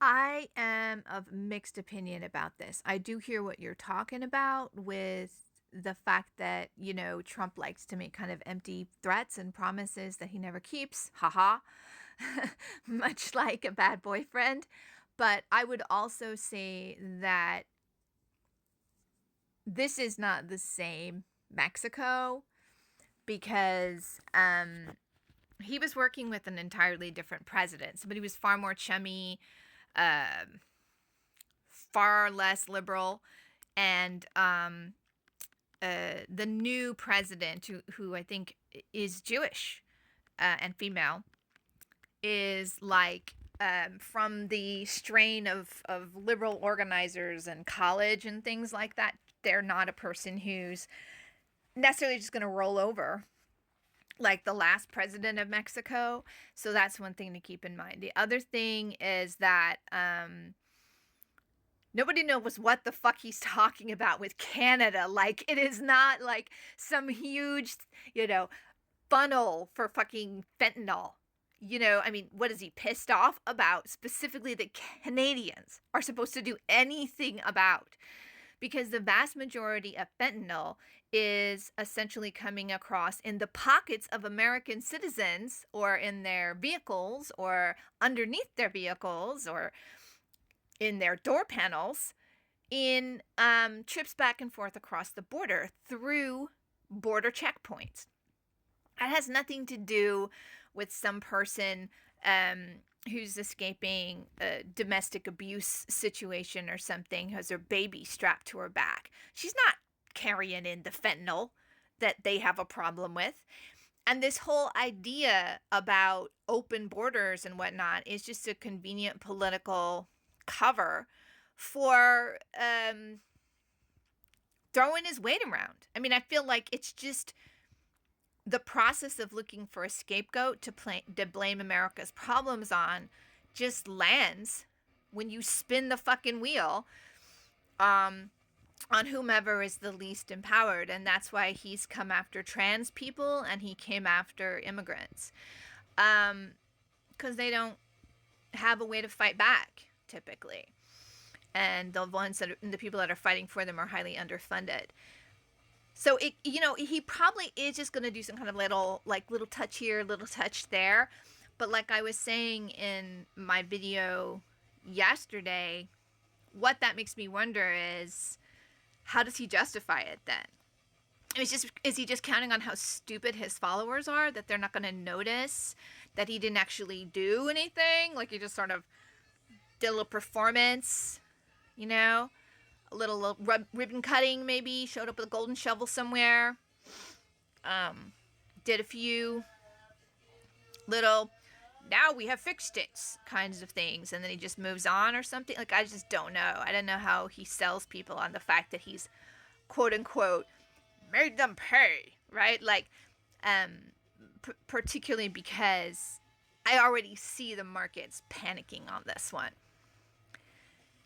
I am of mixed opinion about this. I do hear what you're talking about with the fact that, Trump likes to make kind of empty threats and promises that he never keeps. Haha. Much like a bad boyfriend. But I would also say that this is not the same Mexico because he was working with an entirely different president. Somebody who was far more chummy, um, far less liberal, and the new president, who I think is Jewish and female, is like from the strain of liberal organizers and college and things like that. They're not a person who's necessarily just going to roll over like the last president of Mexico. So that's one thing to keep in mind. The other thing is that nobody knows what the fuck he's talking about with Canada. Like, it is not like some huge, funnel for fucking fentanyl. I mean, what is he pissed off about specifically that Canadians are supposed to do anything about? Because the vast majority of fentanyl is essentially coming across in the pockets of American citizens or in their vehicles or underneath their vehicles or in their door panels in trips back and forth across the border through border checkpoints. It has nothing to do with some person who's escaping a domestic abuse situation or something, who has her baby strapped to her back. She's not carrying in the fentanyl that they have a problem with. And this whole idea about open borders and whatnot is just a convenient political cover for throwing his weight around. I mean, I feel like it's just the process of looking for a scapegoat to blame America's problems on just lands when you spin the fucking wheel on whomever is the least empowered. And that's why he's come after trans people and he came after immigrants. Because they don't have a way to fight back, typically. And the people that are fighting for them are highly underfunded. So he probably is just going to do some kind of little touch here, little touch there. But like I was saying in my video yesterday, what that makes me wonder is, how does he justify it then? Is he just counting on how stupid his followers are, that they're not going to notice that he didn't actually do anything? Like, he just sort of did a little performance, a little ribbon cutting, maybe showed up with a golden shovel somewhere, did a few little now we have fixed it kinds of things, and then he just moves on or something. Like, I just don't know. I don't know how he sells people on the fact that he's quote unquote made them pay, right? Like, particularly because I already see the markets panicking on this one.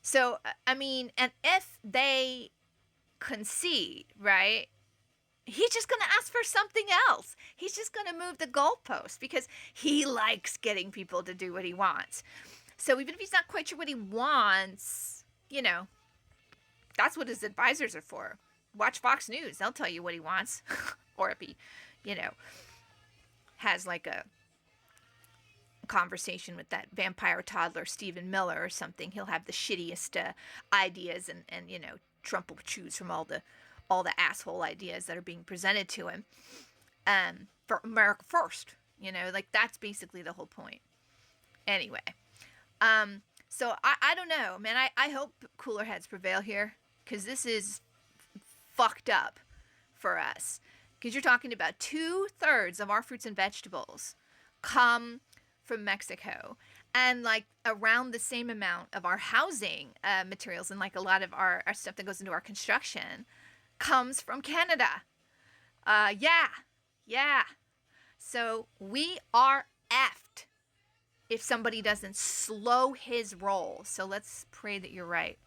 So, I mean, and if they concede, right, he's just going to ask for something else. He's just going to move the goalpost because he likes getting people to do what he wants. So even if he's not quite sure what he wants, that's what his advisors are for. Watch Fox News. They'll tell you what he wants. Or if he, has like a conversation with that vampire toddler Stephen Miller or something, he'll have the shittiest ideas, and Trump will choose from all the asshole ideas that are being presented to him for America first. Like, that's basically the whole point. Anyway, so I don't know, man. I hope cooler heads prevail here, because this is fucked up for us. Because you're talking about 2/3 of our fruits and vegetables come from Mexico, and like around the same amount of our housing materials and like a lot of our stuff that goes into our construction comes from Canada. Yeah. So we are effed if somebody doesn't slow his roll. So let's pray that you're right.